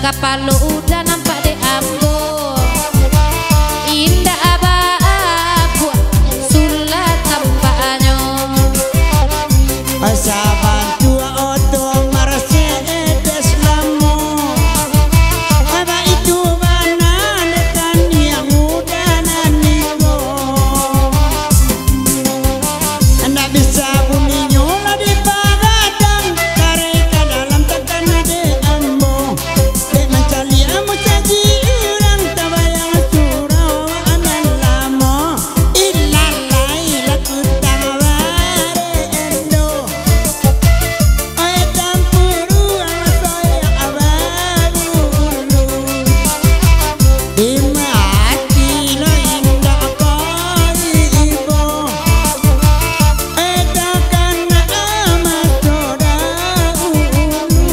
Kapal udah nampak di Ambo, indah abu sulat tampaknya. Asaban tua oto Mercedes lamo, apa itu mana dekan yang udah naniko. Anda bisa bunyi nyola di Pagadang, tarik ke dalam tekan di Ambo. Dek mencari amu saji urang tabayang surau aman lamo. Ilalai laku taware endo, oe tampuru ama soya ababu ulu. Dimati lo indah koi ibo, edakan ama soda ulu.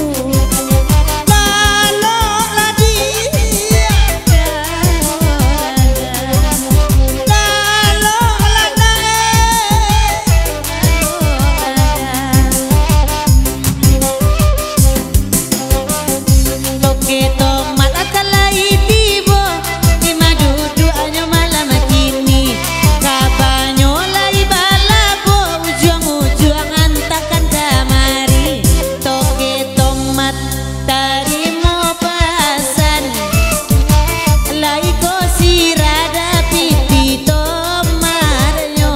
Lalo ladi lalo Toke tomat atalai tibo, di madudu anyo malam kini. Kabanyo lai balabo, ujuang-ujuang antakan damari. Toke tomat tarimo pasan, lai ko sirada pipi tomarnyo.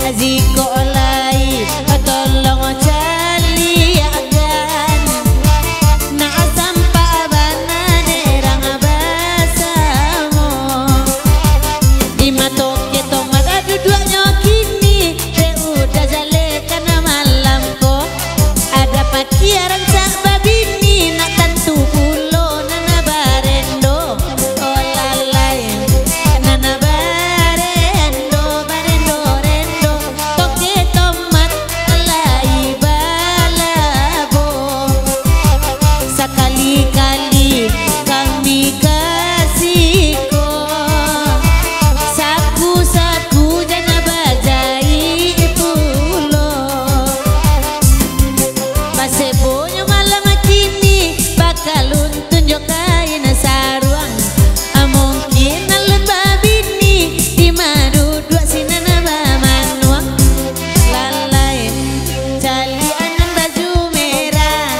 Aziko lai tolong caliakan, na sampa bana derang basamo. Ima toke tomat dua-duanya kini, te udah jalekan malam ko. Ada pakiaran sak babini, nak tentu pulo nana barendo. Oh lalai nana barendo, barendo rendo. Toke tomat alai balabo, sekali-kali kami kasihku. Saku-saku jana bajai pulo, masebonyo malam kini bakal tunjuk kain saruang. Mungkin alun babini di madu dua sinana bamanuang. Lalai cali anan baju merah,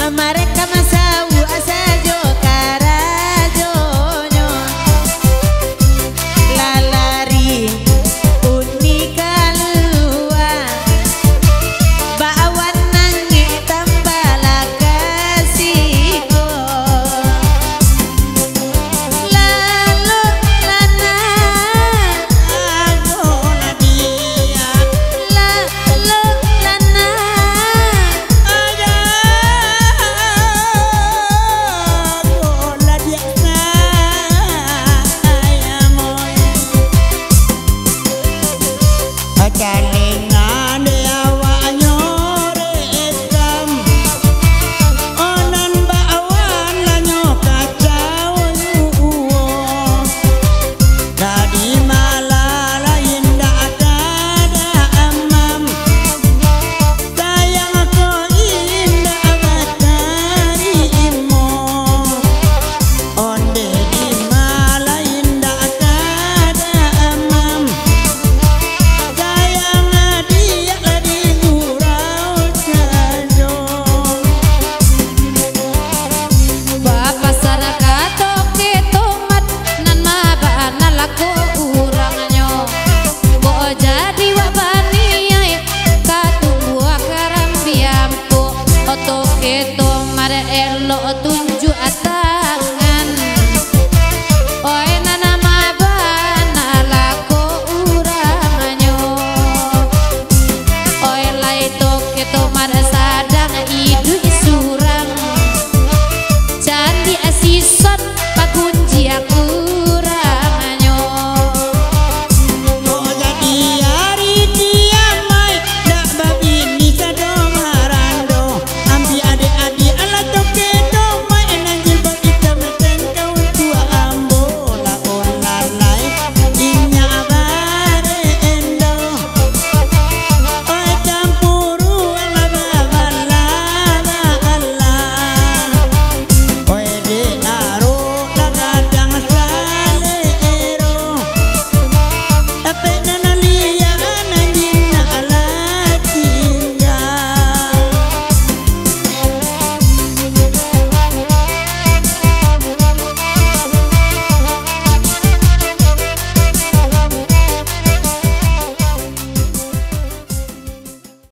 mereka masau asajo karajonyo. Lalari unika lua, bawan nangi tambala kasihku. Lalu lana ago ladia lalu lana ago ladia ayamoy. Akalingan de awanyo rekam, onan bawan lanyo kacau yuwo. Tadi malala indah kada amam, sayang aku indah batari imo. Onde di mala indah kada amam, sayang dia di surau sajo. Bapak saraka toke tomat nan mabana laku urangnyo. Bo jadi wabani ay katuwa karambiampo. O toke tomat elo tu